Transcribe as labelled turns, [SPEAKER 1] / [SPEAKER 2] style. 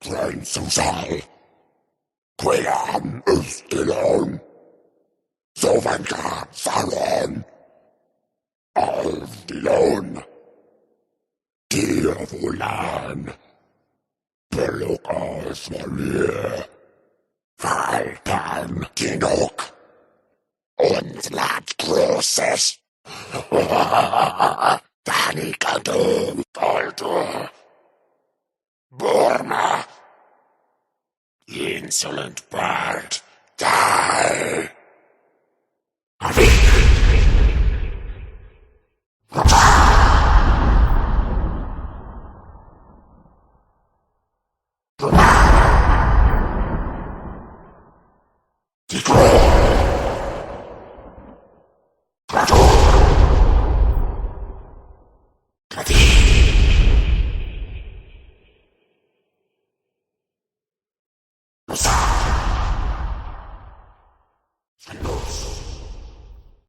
[SPEAKER 1] Prinsusal, Quillan Ystilon, Sovanka Salon, Alfdilon, Tirvulan, Pelukas Valir, Faltan Kinok, und Lat Großes. Tanikadum Baldur, Burma, Insolent Bard, die!